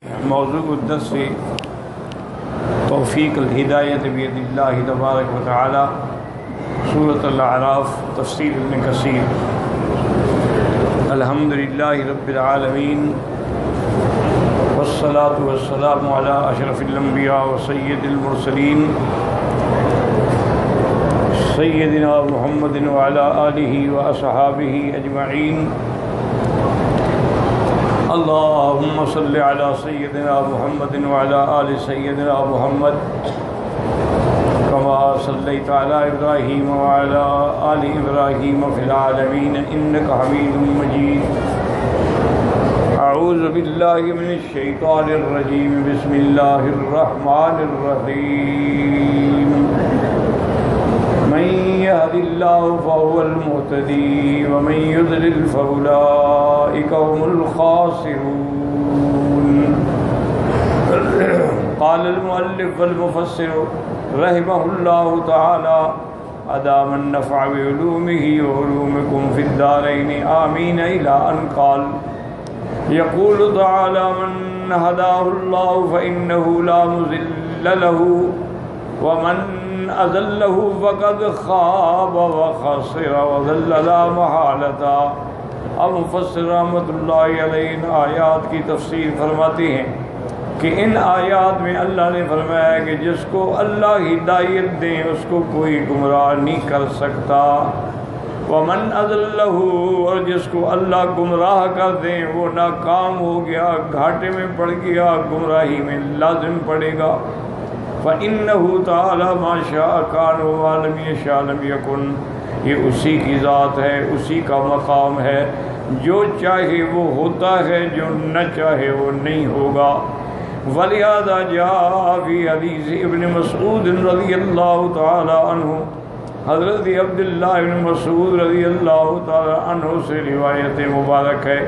موضوع الدرس توفیق الہدایت بید اللہ تبارک و تعالی، سورۃ الاعراف، تفسیر ابن کثیر۔ الحمدللہ رب العالمین، والصلاة والسلام علی اشرف الانبیاء و سید المرسلین، سیدنا محمد وعلی آلہ و اصحابہ اجمعین۔ اللہم صلی علی سیدنا محمد وعلی آل سیدنا محمد کما صلیت علی ابراہیم وعلی آل ابراہیم فی العالمین انک حمید مجید۔ اعوذ باللہ من الشیطان الرجیم، بسم اللہ الرحمن الرحیم۔ من يهد الله فهو المهتدي ومن يضلل فأولئك هم الخاسرون۔ قال المؤلف والمفسر رحمه الله تعالى أدام النفع بعلومه وعلومكم في الدارين آمين، إلى أن قال يقول تعالى من هداه الله فإنه لا مضل له ومن أضله فقد خاب وخسر وضل لا محالة۔ اب مفسر رحمۃ اللہ علیہ ان آیات کی تفسیر فرماتے ہیں کہ ان آیات میں اللہ نے فرمایا کہ جس کو اللہ ہدایت دیں اس کو کوئی گمراہ نہیں کر سکتا، ومن اضلہ، اور جس کو اللہ گمراہ کر دیں وہ ناکام ہو گیا، گھاٹے میں پڑ گیا، گمراہی میں لازم پڑے گا۔ فَإِنَّهُ تَعَالَى مَا شَاءَ كَانَ وَمَا لَمْ يَشَاء لَمْ يَكُنْ۔ یہ اسی کی ذات ہے، اسی کا مقام ہے، جو چاہے وہ ہوتا ہے، جو نہ چاہے وہ نہیں ہوگا۔ وَلِهَذَا جَاءَ فِي حدیث ابن مسعود رضی اللہ تعالی عنہ، حضرت عبداللہ ابن مسعود رضی اللہ تعالی عنہ سے روایت مبارک ہے،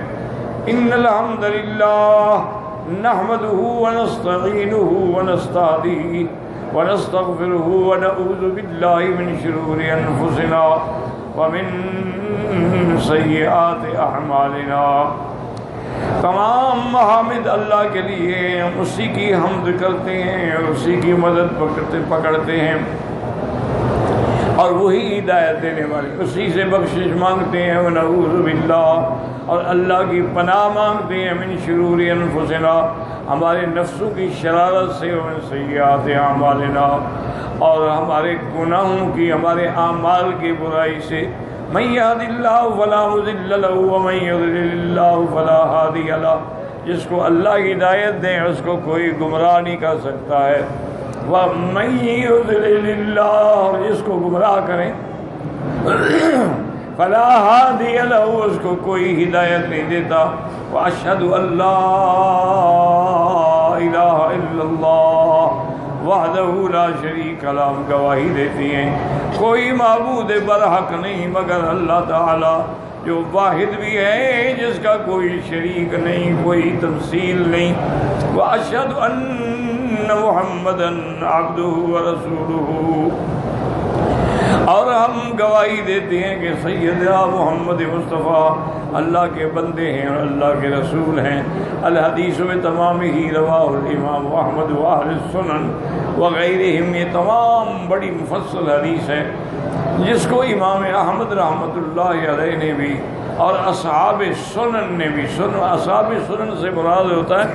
ان الحمد للہ نحمده ونستعینه ونستهدیه ونستغفره ونعوذ باللہ من شرور انفسنا ومن سیئات اعمالنا۔ تمام محامد اللہ کے لیے، ہم اسی کی حمد کرتے ہیں اور اسی کی مدد پکڑتے ہیں اور وہی ہدایت دینے والے، اسی سے بخشش مانگتے ہیں، ونعوذ باللہ، اور اللہ کی پناہ مانگتے ہیں، من شرور انفسنا، ہمارے نفسوں کی شرارت سے، ومن سیئات اعمالنا، اور ہمارے گناہوں کی، ہمارے اعمال کی برائی سے۔ من یہد اللہ فلا مضل له ومن یضلل اللہ فلا ہادی له، جس کو اللہ ہدایت دیں اس کو کوئی گمراہ نہیں کر سکتا ہے، وَمَن يُضْلِلِ اللَّهُ، جس کو گمراہ کریں فَلَا هَادِيَ لَهُ، اس کو کوئی ہدایت نہیں دیتا۔ وَأَشْهَدُ أَن لَّا إِلَٰهَ إِلَّا اللَّهُ وَحْدَهُ لَا شَرِيكَ لَهُ، ہم گواہی دیتی ہیں کوئی معبود برحق نہیں مگر اللہ تعالی، جو واحد بھی ہے، جس کا کوئی شریک نہیں، کوئی تمثیل نہیں۔ وَأَشْهَدُ أَنَّ محمدًا عبدہ ورسولہ، اور ہم گواہی دیتے ہیں کہ سیدنا محمد مصطفیٰ اللہ کے بندے ہیں اور اللہ کے رسول ہیں۔ الحدیث میں تمام ہی رواہ الامام احمد و اہل السنن وغیرہم، یہ تمام بڑی مفصل حدیث ہے جس کو امام احمد رحمۃ اللہ علیہ نے بھی اور اصحاب سنن نے بھی، اصحاب سنن سے مراد ہوتا ہے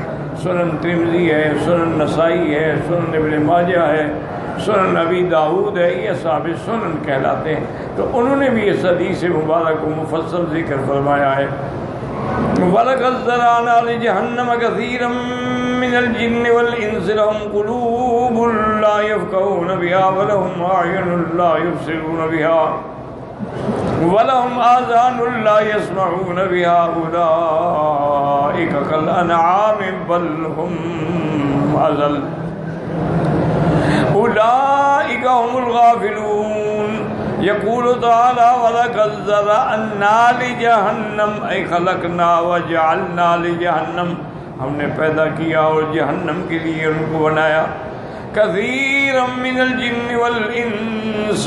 سنن ترمذی ہے، سنن نسائی ہے، سنن ابن ماجہ ہے، سنن ابی داؤد ہے، یہ اصحاب سنن کہلاتے ہیں۔ تو انہوں نے بھی اس حدیث مبارک کو مفصل ذکر فرمایا ہے۔ وَلَقَدْ ذَرَأْنَا لِجَهَنَّمَ كَثِيرًا مِّنَ الْجِنِّ وَالْإِنسِ لَهُمْ قُلُوبٌ لَّا يَفْقَهُونَ بِهَا وَلَهُمْ أَعْيُنٌ لَّا يُبْصِرُونَ بِهَا وَلَهُمْ آذَانٌ لَّا يَسْمَعُونَ بِهَا أُولَٰئِكَ كَالْأَنْعَامِ بَلْ هُمْ أَضَلُّ أُولَٰئِكَ هُمُ الْغَافِلُونَ۔ يقول تعالیٰ وَلَقَدْ ذَرَأْنَا لِجَهَنَّمَ، أَيْ خَلَقْنَا وَجَعَلْنَا لِجَهَنَّمَ، ہم نے پیدا کیا اور جہنم کے لیے ان کو بنایا، كَثِيرًا مِّنَ الْجِنِّ وَالْإِنسِ،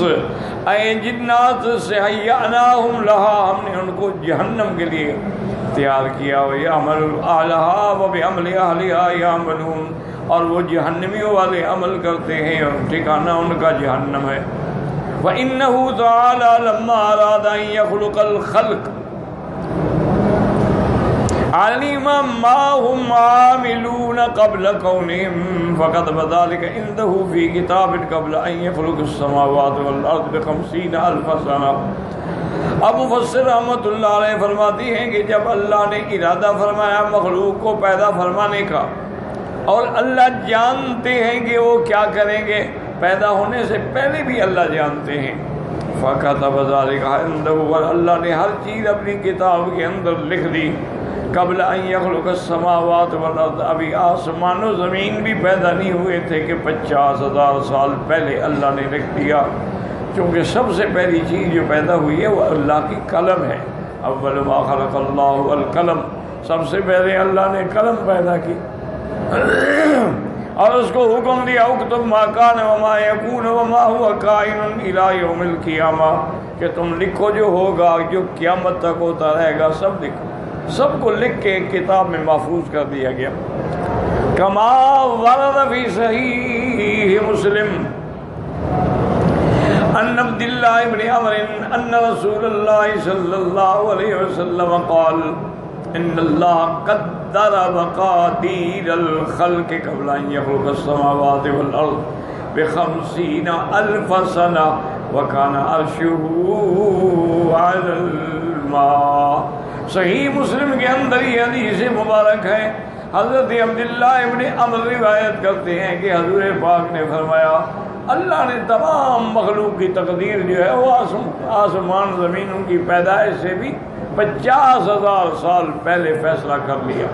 اے جنات سے، حَيَّأْنَاهُمْ لَهَا، ہم نے ان کو جہنم کے لیے اختیار کیا وَيَعْمَلُ أَهْلَهَا وَبِعَمْلِ أَهْلِهَا يَعْمَلُونَ، اور وہ جہنمیوں والے عمل کرتے ہیں اور ٹھکانہ ان کا جہنم ہے۔ وَإِنَّهُ تَعَالَى لَمَّا أَرَادَ أَن يَخْلُقَ الْخَلْقَ عَلِمَ مَا هُمْ عَامِلُونَ قَبْلَ كَوْنِهِمْ فَكَتَبَ ذَلِكَ عِندَهُ فِي كِتَابٍ قَبْلَ أَن يَخْلُقَ السَّمَاوَاتِ وَالْأَرْضَ ب50 ألف سنة۔ اب مفسر رحمۃ اللہ علیہ فرماتی ہیں کہ جب اللہ نے ارادہ فرمایا مخلوق کو پیدا فرمانے کا، اور اللہ جانتے ہیں کہ وہ کیا کریں گے، پیدا ہونے سے پہلے بھی اللہ جانتے ہیں، فَكَتَبَ ذَلِكَ عِندَهُ، اور اللہ نے ہر چیز اپنی کتاب کے اندر لکھ دی، قبل ان يخلق السماوات والارض، ابھی آسمان و زمین بھی پیدا نہیں ہوئے تھے کہ 50,000 سال پہلے اللہ نے لکھ دیا، کیونکہ سب سے پہلی چیز جو پیدا ہوئی ہے وہ اللہ کی قلم ہے۔ اول ما خلق اللہ القلم، سب سے پہلے اللہ نے قلم پیدا کی اور اس کو حکم دیا اکتب ما کان وما یکون وما هو کائن الی یوم القیامہ، کہ تم لکھو جو ہوگا، جو قیامت تک ہوتا رہے گا، سب لکھو۔ سب کو لکھ کے ایک کتاب میں محفوظ کر دیا گیا۔ کما ورد فی صحیح مسلم ان عبد اللہ بن عمر ان رسول اللہ صلی اللہ علیہ وسلم قال ان اللہ قدر مقادیر الخلق قبل ان يخلق السماوات والارض ب50 ألف سنة وكان عرشه على الماء۔ صحیح مسلم کے اندر یہ حدیث مبارک ہے، حضرت عبداللہ ابن عمر روایت کرتے ہیں کہ حضور پاک نے فرمایا اللہ نے تمام مخلوق کی تقدیر جو ہے وہ آسمان زمینوں کی پیدائش سے بھی 50,000 سال پہلے فیصلہ کر لیا۔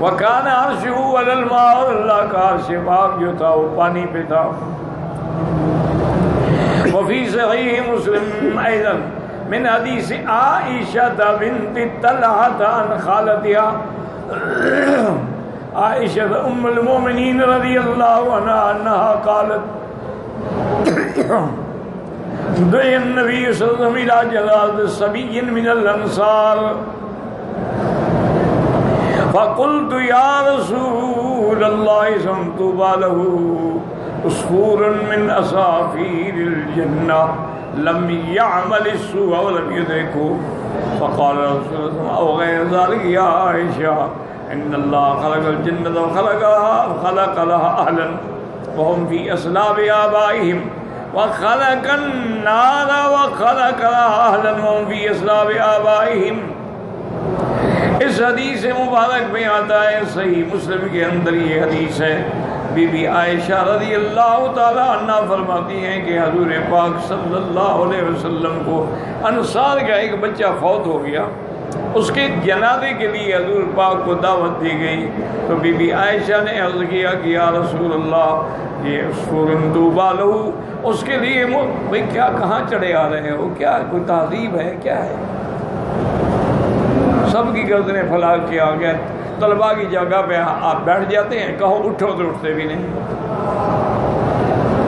وَكَانَ عَرْشُهُ عَلَى الْمَاءِ، اور اللہ کا عرش پاک جو تھا وہ پانی پہ تھا۔ وفی صحیح مسلم ایضا من حدیث عائشہ بنت طلحہ عن خالتها عائشہ ام المؤمنین رضی اللہ عنہا انہا قالت دعی النبی صلی اللہ علیہ وسلم الى جنازۃ صبی من الانصار فقلت یا رسول اللہ طوبی له عصفور من عصافیر الجنہ لم يعمل السوء ولم يدركه فقال رسول الله او غير ذلك يا عائشة ان الله خلق الجنة وخلق لها اهلا وهم في اصلاب آبائهم وخلق النار وخلق لها اهلا وهم في اصلاب آبائهم۔ اس حدیث مبارک میں آتا ہے، صحیح مسلم کے اندر یہ حدیث ہے، بی بی عائشہ رضی اللہ تعالی عنہ فرماتی ہیں کہ حضور پاک صلی اللہ علیہ وسلم کو انصار کا ایک بچہ فوت ہو گیا، اس کے جنازے کے لیے حضور پاک کو دعوت دی گئی، تو بی بی عائشہ نے عرض کیا کہ یا رسول اللہ یہ عصفور طوبی لہ، اس کے لیے بھئی کیا کہاں چڑھے آ رہے ہو، کیا کوئی تہذیب ہے، کیا ہے؟ سب کی گردنیں پھیلا کے آ گئے، طلباء کی جگہ پہ آپ بیٹھ جاتے ہیں، کہو اٹھو تو اٹھتے بھی نہیں۔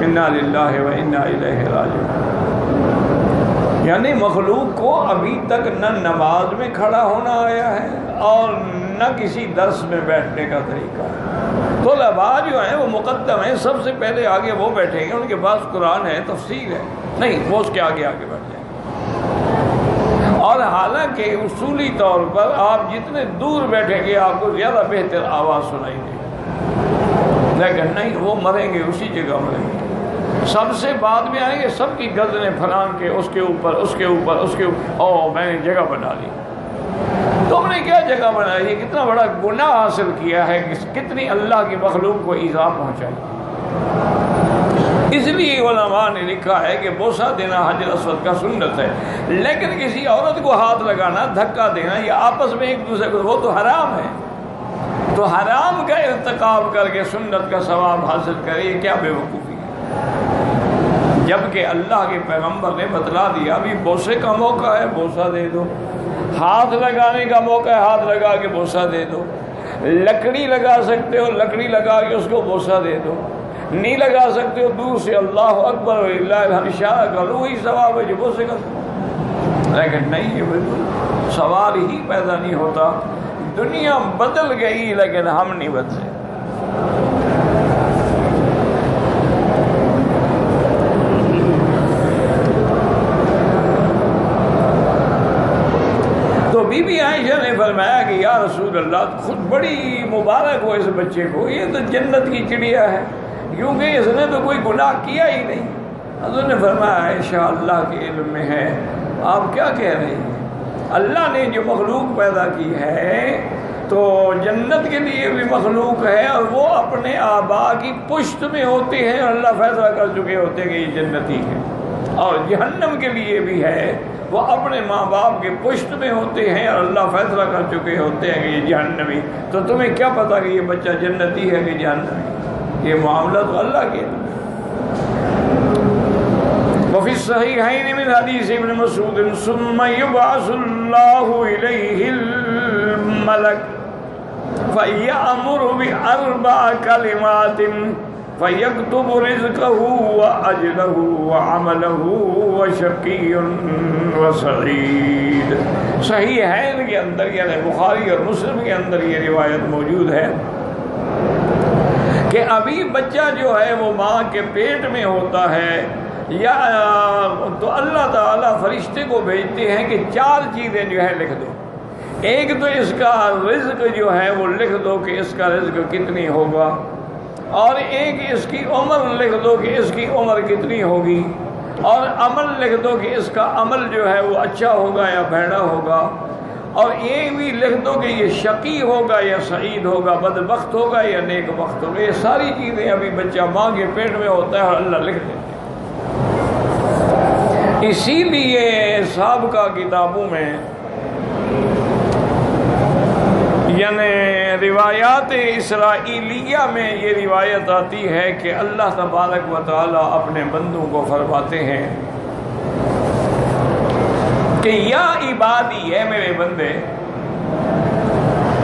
انا للہ و انا الیہ راجعون۔ یعنی مخلوق کو ابھی تک نہ نماز میں کھڑا ہونا آیا ہے اور نہ کسی درس میں بیٹھنے کا طریقہ ہے۔ طلباء جو ہیں وہ مقدم ہیں، سب سے پہلے آگے وہ بیٹھیں گے، ان کے پاس قرآن ہے، تفسیر ہے، نہیں وہ اس کے آگے آگے بیٹھ جائیں۔ اور حالانکہ اصولی طور پر آپ جتنے دور بیٹھیں گے آپ کو زیادہ بہتر آواز سنائی دے گی، لیکن نہیں، وہ مریں گے اسی جگہ مریں گے، سب سے بعد میں آئیں گے، سب کی گردنیں پھلان کے اس کے اوپر اس کے اوپر اس کے اوپر، او میں نے جگہ بنا لی۔ تم نے کیا جگہ بنائی ہے؟ کتنا بڑا گناہ حاصل کیا ہے، کتنی اللہ کی مخلوق کو ایذا پہنچائی۔ اس لیے علماء نے لکھا ہے کہ بوسہ دینا حجر اسود کا سنت ہے، لیکن کسی عورت کو ہاتھ لگانا، دھکا دینا یا آپس میں ایک دوسرے کو، وہ تو حرام ہے۔ تو حرام کا ارتکاب کر کے سنت کا ثواب حاصل کرے، یہ کیا بے وقوفی ہے؟ جبکہ اللہ کے پیغمبر نے بتلا دیا ابھی بوسے کا موقع ہے، بوسہ دے دو، ہاتھ لگانے کا موقع ہے، ہاتھ لگا کے بوسہ دے دو، لکڑی لگا سکتے ہو، لکڑی لگا کے اس کو بوسہ دے دو، نہیں لگا سکتے ہو دور سے اللہ اکبر وللہ الحمد اشارہ کرو، وہی ثواب ہے جو بوسے کا، لیکن نہیں، یہ بالکل سوال ہی پیدا نہیں ہوتا۔ دنیا بدل گئی لیکن ہم نہیں بدلے۔ تو بی بی عائشہ نے فرمایا کہ یا رسول اللہ، خود بڑی مبارک ہو اس بچے کو، یہ تو جنت کی چڑیا ہے، کیونکہ اس نے تو کوئی گناہ کیا ہی نہیں۔ حضرت نے فرمایا عائشہ اللہ کے علم میں ہے، آپ کیا کہہ رہی ہیں؟ اللہ نے جو مخلوق پیدا کی ہے تو جنت کے لیے بھی مخلوق ہے، اور وہ اپنے آبا کی پشت میں ہوتے ہیں، اور اللہ فیصلہ کر چکے ہوتے ہیں کہ یہ جنتی ہے۔ اور جہنم کے لیے بھی ہے، وہ اپنے ماں باپ کے پشت میں ہوتے ہیں، اور اللہ فیصلہ کر چکے ہوتے ہیں کہ یہ جہنمی۔ تو تمہیں کیا پتا کہ یہ بچہ جنتی ہے کہ جہنمی؟ یہ معاملہ تو اللہ کے ہے۔ وفي الصحيحين من حديث ابن مسعود ثم يبعث الله إليه الملك فيأمر بأربع كلمات فيكتب رزقه وأجله وعمله وشقي وسعيد۔ صحیحین کے اندر یعنی بخاری اور مسلم کے اندر یہ روایت موجود ہے کہ ابھی بچہ جو ہے وہ ماں کے پیٹ میں ہوتا ہے، یا تو اللہ تعالیٰ فرشتے کو بھیجتے ہیں کہ 4 چیزیں جو ہے لکھ دو۔ ایک تو اس کا رزق جو ہے وہ لکھ دو کہ اس کا رزق کتنی ہوگا، اور ایک اس کی عمر لکھ دو کہ اس کی عمر کتنی ہوگی، اور عمل لکھ دو کہ اس کا عمل جو ہے وہ اچھا ہوگا یا بھیڑا ہوگا، اور یہ بھی لکھ دو کہ یہ شقی ہوگا یا سعید ہوگا، بدبخت ہوگا یا نیک بخت ہوگا۔ یہ ساری چیزیں ابھی بچہ ماں کے پیٹ میں ہوتا ہے اور اللہ لکھ دیتے ہیں۔ اسی لیے سابقہ کتابوں میں یعنی روایات اسرائیلیہ میں یہ روایت آتی ہے کہ اللہ تبارک و تعالیٰ اپنے بندوں کو فرماتے ہیں کہ یا عبادی، ہے میرے بندے،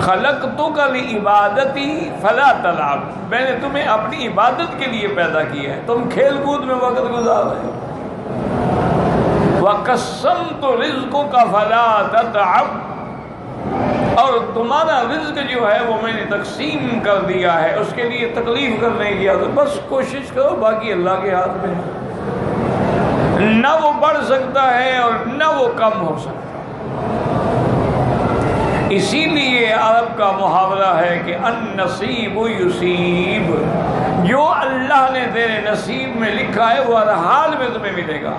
خلقتک لعبادتی فلا تلعب، میں نے تمہیں اپنی عبادت کے لیے پیدا کیا ہے، تم کھیل کود میں وقت گزار رہے ہو۔ وَقَسَّمْتُ رِزْقُكَ فَلَا تَتْعَبْ، اور تمہارا رزق جو ہے وہ میں نے تقسیم کر دیا ہے، اس کے لیے تکلیف کرنے کی تو بس کوشش کرو، باقی اللہ کے ہاتھ میں ہے، نہ وہ بڑھ سکتا ہے اور نہ وہ کم ہو سکتا۔ اسی لیے عرب کا محاورہ ہے کہ النصیب یصیب، جو اللہ نے تیرے نصیب میں لکھا ہے وہ ہر حال میں تمہیں ملے گا۔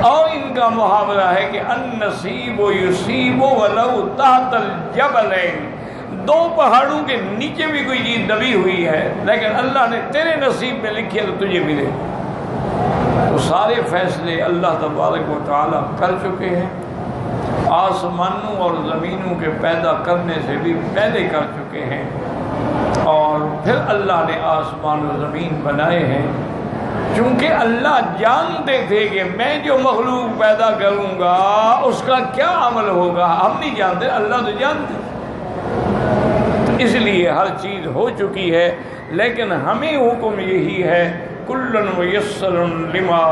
اور ان کا محاورہ ہے کہ النصیب یصیب ولو تحت الجبلین، 2 پہاڑوں کے نیچے بھی کوئی چیز دبی ہوئی ہے لیکن اللہ نے تیرے نصیب میں لکھی ہے تو تجھے ملے۔ تو سارے فیصلے اللہ تبارک و تعالیٰ کر چکے ہیں، آسمانوں اور زمینوں کے پیدا کرنے سے بھی پہلے کر چکے ہیں، اور پھر اللہ نے آسمان و زمین بنائے ہیں، چونکہ اللہ جانتے تھے کہ میں جو مخلوق پیدا کروں گا اس کا کیا عمل ہوگا، ہم نہیں جانتے، اللہ تو جانتے، اس لیے ہر چیز ہو چکی ہے، لیکن ہمیں حکم یہی ہے کلن میسر لما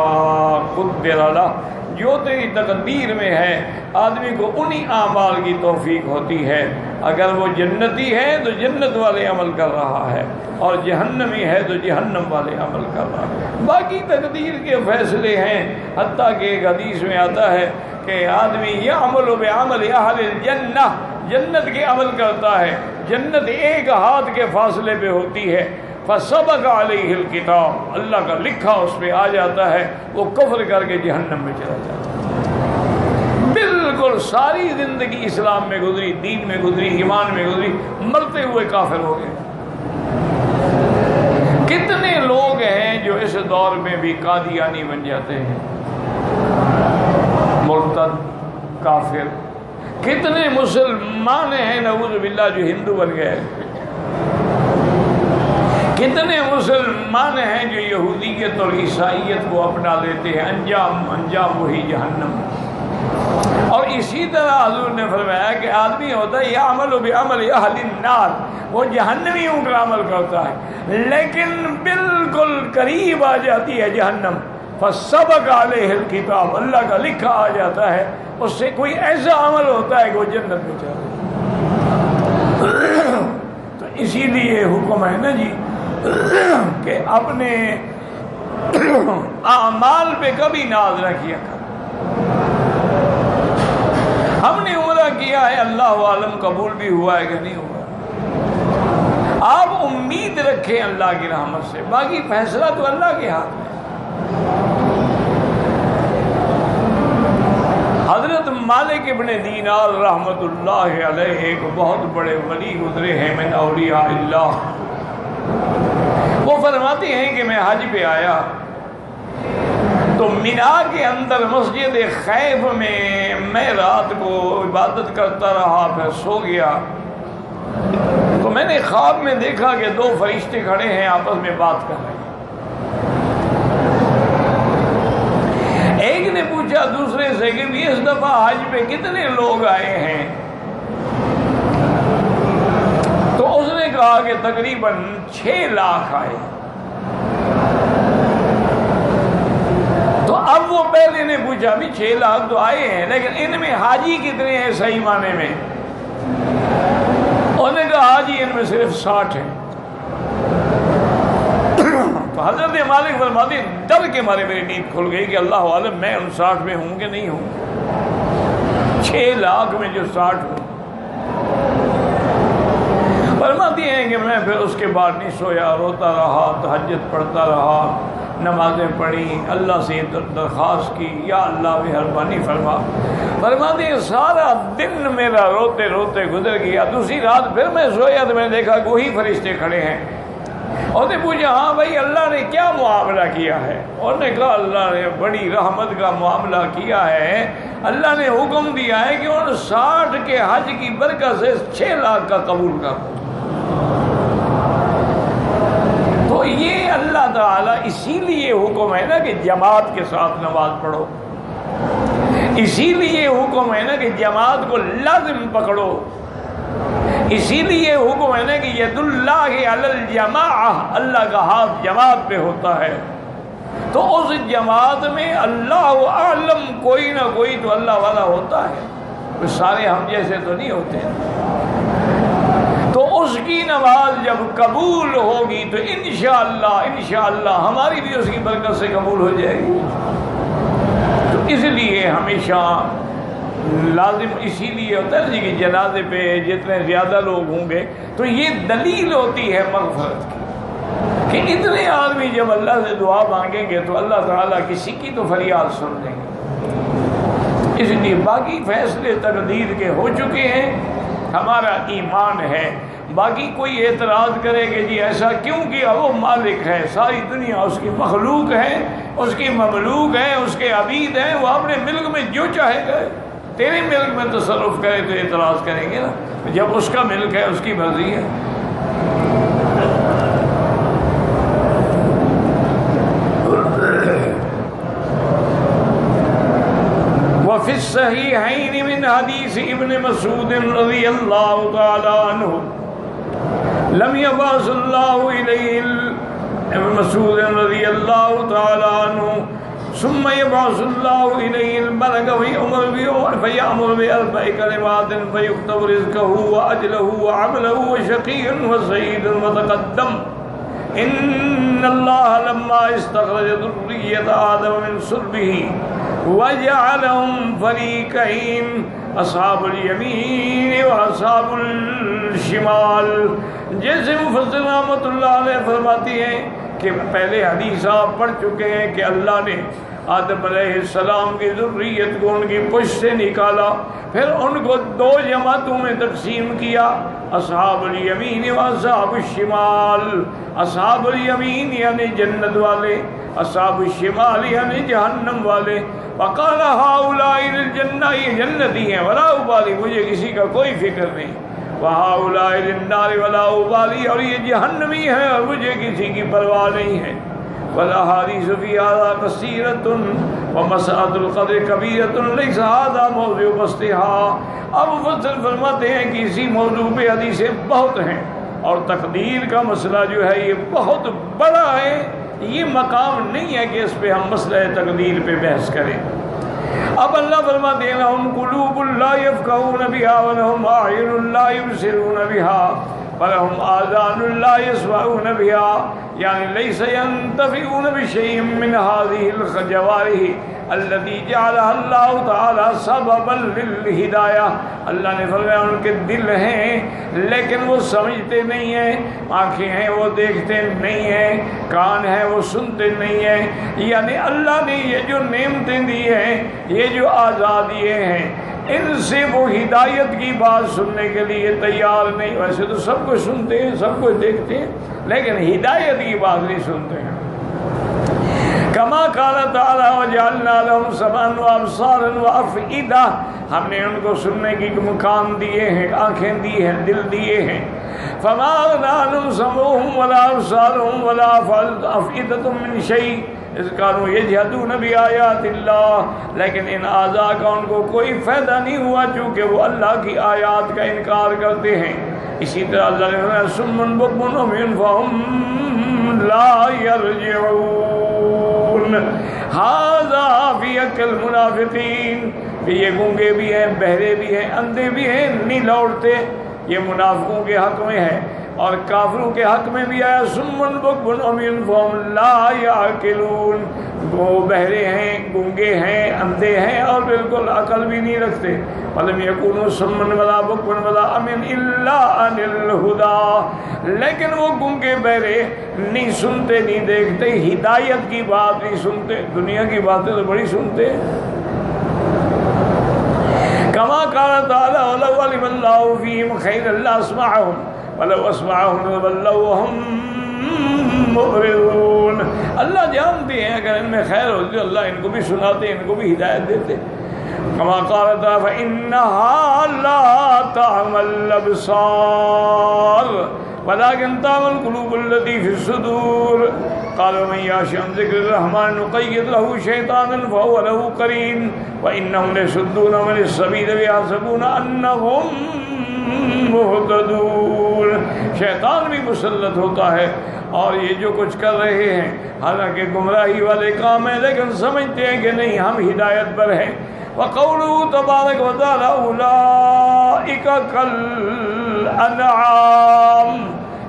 قدر لہ، جو تیری تقدیر میں ہے آدمی کو انہی اعمال کی توفیق ہوتی ہے۔ اگر وہ جنتی ہے تو جنت والے عمل کر رہا ہے، اور جہنمی ہے تو جہنم والے عمل کر رہا ہے۔ باقی تقدیر کے فیصلے ہیں، حتیٰ کہ ایک حدیث میں آتا ہے کہ آدمی یعمل بعمل اہل الجنہ، جنت کے عمل کرتا ہے، جنت ایک ہاتھ کے فاصلے پہ ہوتی ہے، فسبق علیہ الکتاب، اللہ کا لکھا اس پہ آ جاتا ہے، وہ کفر کر کے جہنم میں چلا جاتا ہے۔ بالکل ساری زندگی اسلام میں گزری، دین میں گزری، ایمان میں گزری، مرتے ہوئے کافر ہو گئے۔ کتنے لوگ ہیں جو اس دور میں بھی قادیانی بن جاتے ہیں، مرتد، کافر۔ کتنے مسلمان ہیں نعوذ باللہ جو ہندو بن گئے، کتنے مسلمان ہیں جو یہودیت اور عیسائیت کو اپنا لیتے ہیں، انجام وہی جہنم۔ اور اسی طرح حضور نے فرمایا کہ آدمی ہوتا ہے یعمل بعمل اہل النار، وہ جہنمیوں کا عمل کرتا ہے، لیکن بالکل قریب آ جاتی ہے جہنم فسبق علیہ الکتاب، اللہ کا لکھا آ جاتا ہے، اس سے کوئی ایسا عمل ہوتا ہے کہ وہ جنت میں چلا جائے۔ تو اسی لیے حکم ہے نا جی کہ اپنے اعمال پہ کبھی ناز نہ کیا کر۔ ہم نے عمرہ کیا ہے، اللہ عالم قبول بھی ہوا ہے کہ نہیں ہوا۔ آپ امید رکھیں اللہ کی رحمت سے، باقی فیصلہ تو اللہ کے ہاتھ میں۔ حضرت مالک ابن دینار رحمت اللہ علیہ ایک بہت بڑے ولی گزرے ہیں من اولیاء اللہ۔ وہ فرماتے ہیں کہ میں حج پہ آیا تو مینا کے اندر مسجد خیف میں رات کو عبادت کرتا رہا، پھر سو گیا تو میں نے خواب میں دیکھا کہ دو فرشتے کھڑے ہیں، آپس میں بات کر رہے ہیں۔ ایک نے پوچھا دوسرے سے کہ اس دفعہ حج پہ کتنے لوگ آئے ہیں؟ تو اس نے کہا کہ تقریباً 6 لاکھ آئے۔ تو اب وہ پہلے نے پوچھا بھی 6 لاکھ تو آئے ہیں، لیکن ان میں حاجی کتنے ہیں صحیح معنی میں؟ انہوں نے کہا حاجی ان میں صرف 60 ہیں۔ تو حضرت مالک فرماتے ہیں ڈر کے مارے میری نیند کھل گئی کہ اللہ عالم میں ان 60 میں ہوں کہ نہیں ہوں، 6 لاکھ میں جو 60 ہوں۔ فرماتی ہیں کہ میں پھر اس کے بعد نہیں سویا، روتا رہا، تہجد پڑھتا رہا، نمازیں پڑھی، اللہ سے درخواست کی یا اللہ مہربانی فرما۔ فرماتے ہیں سارا دن میرا روتے روتے گزر گیا۔ دوسری رات پھر میں سویا تو میں نے دیکھا کہ وہی فرشتے کھڑے ہیں۔ اور نے پوچھا ہاں بھائی اللہ نے کیا معاملہ کیا ہے؟ اور نے کہا اللہ نے بڑی رحمت کا معاملہ کیا ہے، اللہ نے حکم دیا ہے کہ ان 60 کے حج کی برکت سے 6 لاکھ کا قبول کر۔ تو یہ اللہ تعالیٰ اسی لیے حکم ہے نا کہ جماعت کے ساتھ نماز پڑھو، اسی لیے حکم ہے نا کہ جماعت کو لازم پکڑو، اسی لیے حکم ہے نا کہ ید اللہ علی الجماعہ، اللہ کا ہاتھ جماعت پہ ہوتا ہے۔ تو اس جماعت میں اللہ اعلم کوئی نہ کوئی تو اللہ والا ہوتا ہے، سارے ہم جیسے تو نہیں ہوتے۔ تو اس کی نماز جب قبول ہوگی تو انشاءاللہ ہماری بھی اس کی برکت سے قبول ہو جائے گی۔ تو اس لیے ہمیشہ لازم اسی لیے ہوتا ہے کہ جنازے پہ جتنے زیادہ لوگ ہوں گے تو یہ دلیل ہوتی ہے مغفرت کی کہ اتنے آدمی جب اللہ سے دعا مانگیں گے تو اللہ تعالیٰ کسی کی تو فریاد سن لیں گے۔ اس لیے باقی فیصلے تقدیر کے ہو چکے ہیں، ہمارا ایمان ہے۔ باقی کوئی اعتراض کرے کہ جی ایسا کیوں کیا، وہ مالک ہے، ساری دنیا اس کی مخلوق ہے، اس کی مملوک ہے، اس کے عبید ہیں، وہ اپنے ملک میں جو چاہے گا تیرے ملک میں تصرف کرے تو اعتراض کریں گے نا، جب اس کا ملک ہے اس کی مرضی ہے۔ وفی الصحیحین من حدیث ابن مسعود رضی اللہ تعالی عنہ لم یبعث اللہ الیہ ابن مسعود رضی اللہ تعالی عنہ ثم يبعث الله إليه الملك فيأمر بأربع كلمات فيكتب رزقه وأجله وعمله وشقي وسعيد وتقدم إن الله لما استخرج ذرية آدم من صلبه وجعلهم فريقين أصحاب اليمين وأصحاب الشمال۔ جیسے مفسر رحمۃ اللہ علیہ فرماتی ہیں کہ پہلے حدیث آپ پڑھ چکے ہیں کہ اللہ نے آدم علیہ السلام کی ذریت کو ان کی پشت سے نکالا، پھر ان کو 2 جماعتوں میں تقسیم کیا، اصحاب الیمین و اصحاب الشمال۔ اصحاب الیمین یعنی جنت والے، اصحاب الشمال یعنی جہنم والے۔ وقال ہؤلاء للجنہ، یہ جنتی ہیں، ولا ابالی، مجھے کسی کا کوئی فکر نہیں، وہؤلاء للنار ولا ابالی، اور یہ جہنمی ہے اور مجھے کسی کی پرواہ نہیں ہے۔ والاحادیث فی ھذا کثیرۃ ومسألۃ القدر کبیرۃ لیس ھذا موضوع بسطھا۔ اب مفسر فرماتے ہیں کہ اسی موضوع پہ حدیثیں بہت ہیں، اور تقدیر کا مسئلہ جو ہے یہ بہت بڑا ہے، یہ مقام نہیں ہے کہ اس پہ ہم مسئلہ تقدیر پہ بحث کریں۔ اب اللہ فرماتے ہیں لَهُمْ قُلُوبٌ لَا يَفْقَهُونَ بِهَا وَلَهُمْ أَعْيُنٌ لَا يُبْصِرُونَ بِهَا وَلَهُمْ آذَانٌ لَا يَسْمَعُونَ بِهَا، یعنی لَيْسَ يَنْتَفِعُونَ بِشَيْءٍ مِّنْ هَذِهِ الْجَوَارِحِ الَّتِي جَعَلَهَا اللَّهُ تَعَالَى سَبَبًا لِلْهِدَایَةِ، اللہ نے فرمایا ان کے دل ہیں لیکن وہ سمجھتے نہیں ہیں، آنکھیں ہیں وہ دیکھتے نہیں ہیں، کان ہیں وہ سنتے نہیں ہیں، یعنی اللہ نے یہ جو نعمتیں دی ہیں، یہ جو آزاد دیے ہیں، ان سے وہ ہدایت کی بات سننے کے لیے تیار نہیں۔ ویسے تو سب کچھ سنتے ہیں، سب کچھ دیکھتے ہیں، لیکن ہدایت کی بات نہیں سنتے ہیں۔ کما قال تعالی وجعلنا لهم سمعا وابصارا وافئدہ، ہم نے ان کو سننے کی مقام دیے ہیں، آنکھیں دی ہیں، دل دیے ہیں۔ فما اغنى عنهم سمعهم ولا ابصارهم ولا افئدة من شيء اذ كانوا يجحدون بآيات اللہ، لیکن ان اعضاء کا ان کو کوئی فائدہ نہیں ہوا چونکہ وہ اللہ کی آیات کا انکار کرتے ہیں۔ اسی طرح اللہ نے فرمایا صم بکم عمی فهم لا يرجعون ھذا فی حق المنافقین، کہ یہ گونگے بھی ہیں، بہرے بھی ہیں، اندھے بھی ہیں، نہیں لوٹتے، یہ منافقوں کے حق میں ہے۔ اور کافروں کے حق میں بھی آیا صم بکم عمی فهم لا يعقلون، وہ بہرے ہیں، گونگے ہیں، اندھے ہیں اور بالکل عقل بھی نہیں رکھتے۔ فلم یکونوا صما ولا بکما ولا عمیا الا عن الہدی، لیکن وہ گونگے بہرے نہیں سنتے نہیں دیکھتے، ہدایت کی بات نہیں سنتے، دنیا کی باتیں تو بڑی سنتے ہیں۔ کما قال تعالی ولو علم اللہ فیہم خیرا لاسمعہم ولو اسمعہم لولوا وہم معرضون، اللہ جانتے ہیں اگر ان میں خیر ہوتی تو اللہ ان کو بھی سناتے، ان کو بھی ہدایت دیتے۔ کما قال تعالی فإنہا لا تعمی الابصار ولكن تعمی القلوب التي في الصدور، قالوا من یعش عن ذکر الرحمن نقید له شیطانا فهو له قرین وإنهم ليصدونهم عن السبیل ويحسبون أنهم مہتدون، شیطان بھی مسلط ہوتا ہے اور یہ جو کچھ کر رہے ہیں حالانکہ گمراہی والے کام ہیں لیکن سمجھتے ہیں کہ نہیں ہم ہدایت پر ہیں۔ وَقَوْلُهُ تَبَارَكَ وَتَعَالَى أُولَٰئِكَ كَالْأَنْعَامِ،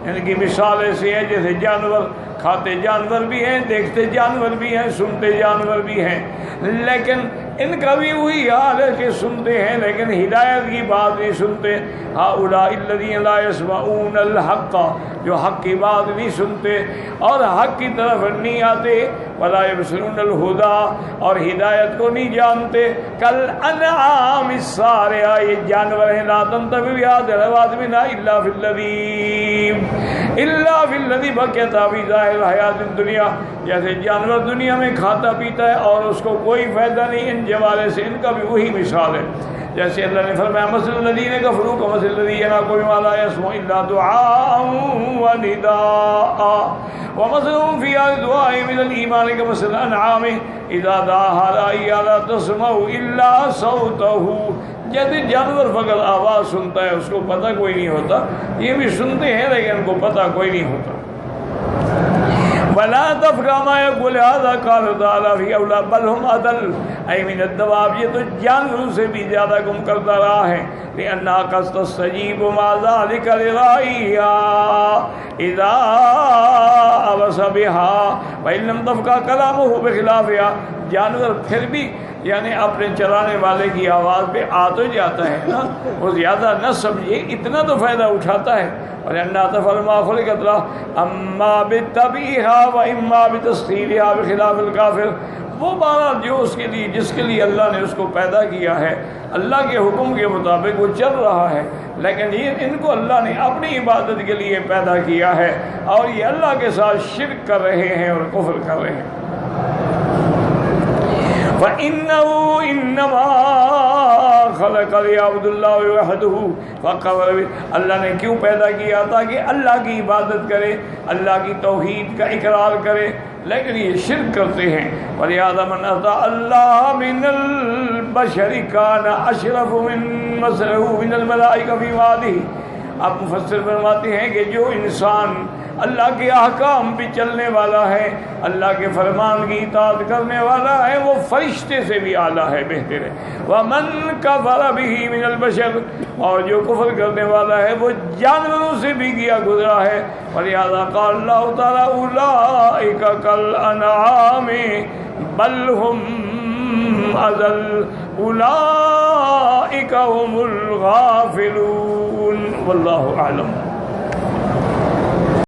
ان کی مثال ایسی ہے جیسے جانور، کھاتے جانور بھی ہیں، دیکھتے جانور بھی ہیں، سنتے جانور بھی ہیں، لیکن ان کا بھی وہی حال ہے کہ سنتے ہیں لیکن ہدایت کی بات نہیں سنتے۔ ہؤلاء الذین لا یسمعون الحق، جو حق کی بات نہیں سنتے اور حق کی طرف نہیں آتے، ولا یبصرون الہدی، اور ہدایت کو نہیں جانتے۔ کالانعام السارعہ، یہ جانور ہیں، لا تنتفع بهذه الأوادم الا في الذی بقیت فی ظاہر الحیات الدنیا، جیسے جانور دنیا میں کھاتا پیتا ہے اور اس کو کوئی فائدہ نہیں ان جوارے سے، ان کا بھی وہی مثال ہے۔ جیسے اللہ نے فرمایا مثل الذین کفروا کمثل الذی ینعق بما لا یسمع الا دعاء ونداء ومثلهم فی دعائهم من الایمان کمثل الانعام اذا دعاها داعیہ لا تسمع الا صوته، جیسے جانور فقط آواز سنتا ہے، اس کو پتہ کوئی نہیں ہوتا، یہ بھی سنتے ہیں لیکن ان کو پتہ کوئی نہیں ہوتا۔ ولا تفقہ ما یقول هذا قال تعالی فی اولا بل هم اضل ای من الدواب، یہ تو جانوروں سے بھی زیادہ گم کرتا رہا ہے۔ لأنها قد تستجیب ما ذلك لرائها اذا عبس بها وان لم تفقہ کلامه بخلافها، جانور پھر بھی یعنی اپنے چلانے والے کی آواز پہ آ تو جاتا ہے نا، وہ زیادہ نہ سمجھے اتنا تو فائدہ اٹھاتا ہے۔ اور انا تفعل ما خلقت له اما بتبعها واما بتسخيرها بخلاف الكافر، وہ بات جو اس کے لیے جس کے لیے اللہ نے اس کو پیدا کیا ہے، اللہ کے حکم کے مطابق وہ چل رہا ہے، لیکن یہ ان کو اللہ نے اپنی عبادت کے لیے پیدا کیا ہے اور یہ اللہ کے ساتھ شرک کر رہے ہیں اور کفر کر رہے ہیں۔ فَإِنَّهُ إِنَّمَا خَلَقَ لِيَعْبُدَ اللَّهَ وَحْدَهُ فَقَبَلَ، اللہ نے کیوں پیدا کیا تاکہ اللہ کی عبادت کرے، اللہ کی توحید کا اقرار کرے، لیکن یہ شرک کرتے ہیں۔ وَلِهَذَا مَنْ أَطَاعَ اللَّهَ مِنَ الْبَشَرِ كَانَ أَشْرَفُ مِنْ مَثْلِهِ مِنَ الْمَلَائِكَةِ فِي وَعْدِهِ، اب مفسر فرماتے ہیں کہ جو انسان اللہ کے احکام پہ چلنے والا ہے، اللہ کے فرمان کی اطاعت کرنے والا ہے، وہ فرشتے سے بھی اعلیٰ ہے، بہتر ہے۔ وَمَنْ كَفَرَ بِهِ مِنَ الْبَشَرِ، اور جو کفر کرنے والا ہے وہ جانوروں سے بھی گیا گزرا ہے۔ وَلِهَذَا قَالَ اللَّهُ تَعَالَى أُولَٰئِكَ كَالْأَنْعَامِ بَلْ هُمْ أَضَلُّ أُولَٰئِكَ هُمُ الْغَافِلُونَ۔ واللہ اعلم۔